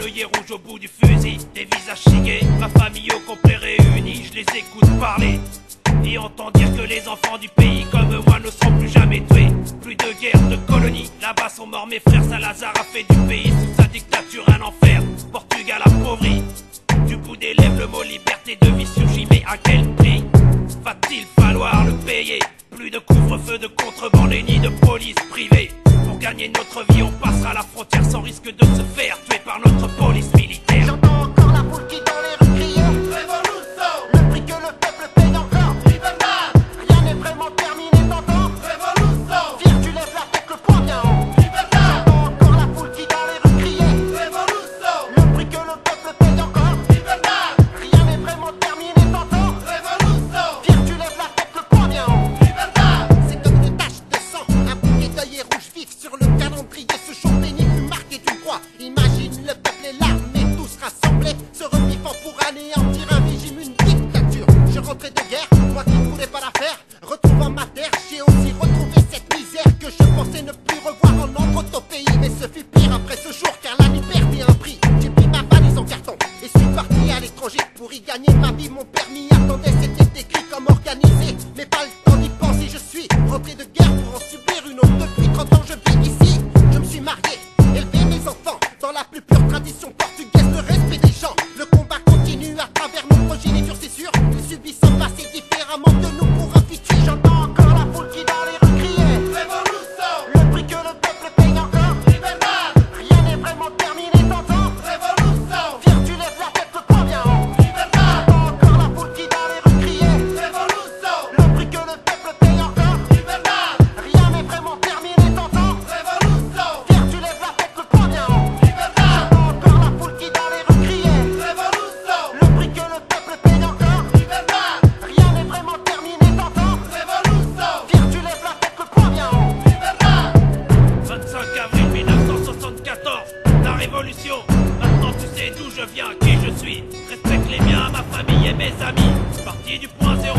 œillet rouge au bout du fusil, des visages chiqués, ma famille au complet réunie, je les écoute parler et entends dire que les enfants du pays comme moi ne seront plus jamais tués. Plus de guerre, de colonies, là-bas sont morts mes frères. Salazar a fait du pays sous sa dictature un enfer. Portugal appauvri, du bout des lèvres le mot liberté de vie surgit, mais à quel prix va-t-il falloir le payer? Plus de couvre-feu, de contrebande et ni de police privée. Pour gagner notre vie, on passera la frontière sans risque de se faire tuer par notre police militaire. J'entends encore la foule qui dans les rues crier Révolution, le prix que le peuple paye encore. Libertad, Rien n'est vraiment terminé, t'entends? Révolution, Viens, tu lèves la tête, le poing bien haut. Libertad, J'entends encore la foule qui dans les rues crier Révolution, le prix que le peuple paye encore. Libertad, Rien n'est vraiment terminé, t'entends? Révolution, Viens, tu lèves la tête, le poing bien haut. Libertad, C'est comme une tache de sang, un bouquet d'œillets rouges vifs sur le calendrier. Ce jour béni fut marqué d'une croix. Imagine le peuple et l'armée tous rassemblés, se repiffant pour anéantir un régime, une dictature. Je rentrais de guerre, moi qui ne voulais pas la faire. Retrouvant ma terre, j'ai aussi retrouvé cette misère que je pensais ne plus revoir en entre au pays. Mais ce fut pire après ce jour, car la liberté a un prix. J'ai pris ma valise en carton et suis parti à l'étranger pour y gagner ma vie. Mon permis attendait, c'était écrit comme organisé, mais pas le temps d'y penser. Je suis rentré de guerre pour en subir une autre. Depuis 30 ans je vis ici, je me suis marié, élevé mes enfants dans la plus pure tradition portugaise, le respect des gens. Le combat continue à travers nos progénitures, c'est sûr. Ils subissent un passé différemment de nous pour un futur. J'entends encore la foule qui dans les rues crier Révolution, le prix que le peuple paye encore. Libertad, Rien n'est vraiment terminé, t'entends? Révolution, Viens, tu lèves la tête, le poing bien haut. Libertad, J'entends encore la foule qui dans les rues crier Révolution, le prix que le peuple paye encore. Libertad, Rien n'est vraiment terminé, t'entends? Révolution, Viens, tu lèves la tête, le poing bien haut. Libertad, Encore la foule qui dans les rues crier Révolution, le prix que le peuple paye encore. Libertad, Rien n'est vraiment terminé, t'entends? Révolution, Viens, tu lèves la tête, le poing bien haut. Libertad, 25 avril 1974, la révolution. Maintenant tu sais d'où je viens, qui je suis. Respecte les miens, ma famille et mes amis. Parti du point zéro,